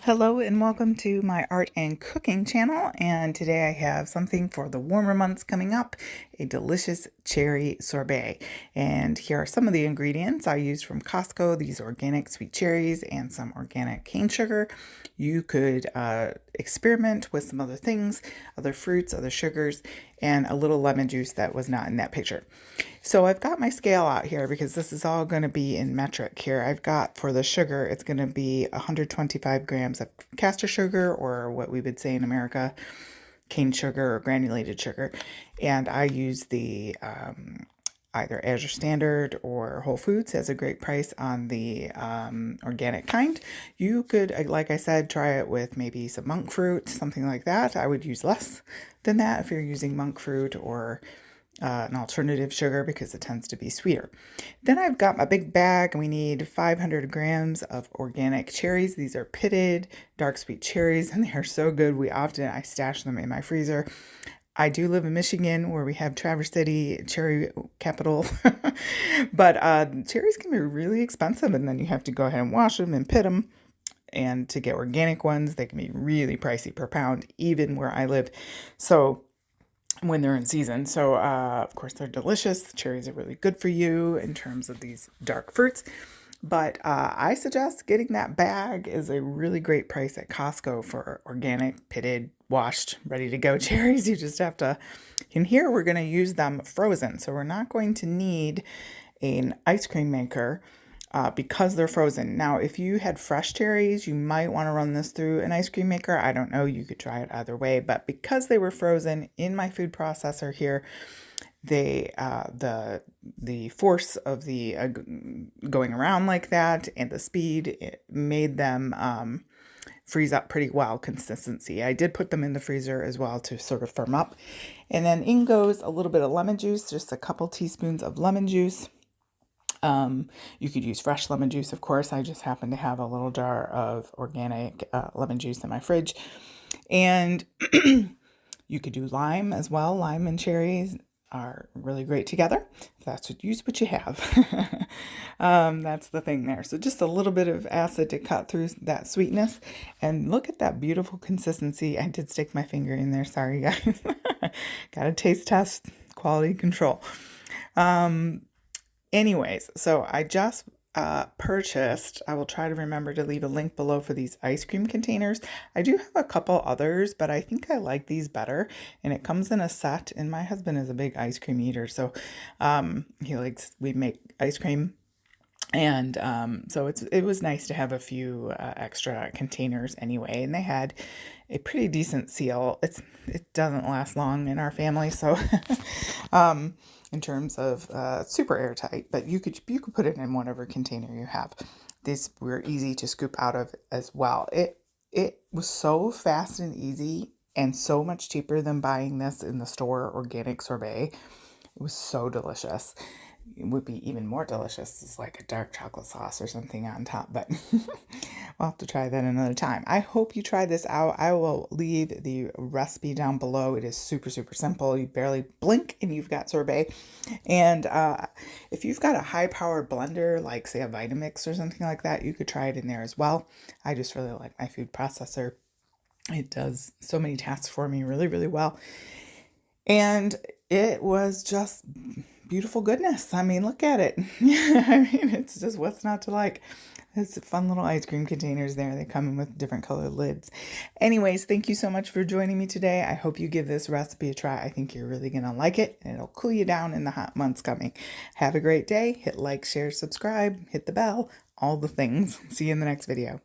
Hello and welcome to my art and cooking channel, and today I have something for the warmer months coming up, a delicious cherry sorbet. And here are some of the ingredients I used from Costco, these organic sweet cherries and some organic cane sugar. You could experiment with some other things, other fruits, other sugars, and a little lemon juice that was not in that picture. So I've got my scale out here because this is all going to be in metric here. I've got for the sugar, it's going to be 125 grams of castor sugar, or what we would say in America, cane sugar or granulated sugar. And I use the either Azure Standard or Whole Foods has a great price on the organic kind. You could, like I said, try it with maybe some monk fruit, something like that. I would use less than that if you're using monk fruit or an alternative sugar because it tends to be sweeter. Then I've got my big bag, and we need 500 grams of organic cherries. These are pitted dark sweet cherries, and they are so good. I stash them in my freezer. I do live in Michigan, where we have Traverse City, cherry capital, but cherries can be really expensive, and then you have to go ahead and wash them and pit them. And to get organic ones, they can be really pricey per pound, even where I live. So when they're in season. So, of course, they're delicious. The cherries are really good for you in terms of these dark fruits. But I suggest getting that bag is a really great price at Costco for organic, pitted, washed, ready to go cherries. You just have to, in here, we're going to use them frozen. So we're not going to need an ice cream maker because they're frozen. Now, if you had fresh cherries, you might want to run this through an ice cream maker. I don't know. You could try it either way. But because they were frozen in my food processor here, they the force of the going around like that and the speed, it made them freeze up pretty well consistency. I did put them in the freezer as well to sort of firm up. And then in goes a little bit of lemon juice, just a couple teaspoons of lemon juice. You could use fresh lemon juice, of course. I just happen to have a little jar of organic lemon juice in my fridge. And you could do lime as well. Lime and cherries are really great together. Use what you have. That's the thing there. So just a little bit of acid to cut through that sweetness. And look at that beautiful consistency. I did stick my finger in there. Sorry, guys. Got a taste test, quality control. Anyways, so I just purchased, I will try to remember to leave a link below for these ice cream containers. I do have a couple others, but I think I like these better. And it comes in a set, and my husband is a big ice cream eater. So we make ice cream. And so it was nice to have a few extra containers anyway, and they had a pretty decent seal. It doesn't last long in our family, so in terms of super airtight, but you could put it in whatever container you have. These were easy to scoop out of as well. It was so fast and easy, and so much cheaper than buying this in the store, organic sorbet. It was so delicious. It would be even more delicious. It's like a dark chocolate sauce or something on top, but we'll have to try that another time. I hope you try this out. I will leave the recipe down below. It is super, super simple. You barely blink and you've got sorbet. And if you've got a high-powered blender, like say a Vitamix or something like that, you could try it in there as well. I just really like my food processor. It does so many tasks for me really, really well. And it was just beautiful goodness. I mean, look at it. I mean, it's just what's not to like. It's fun little ice cream containers there. They come in with different colored lids. Anyways, thank you so much for joining me today. I hope you give this recipe a try. I think you're really going to like it, and it'll cool you down in the hot months coming. Have a great day. Hit like, share, subscribe, hit the bell, all the things. See you in the next video.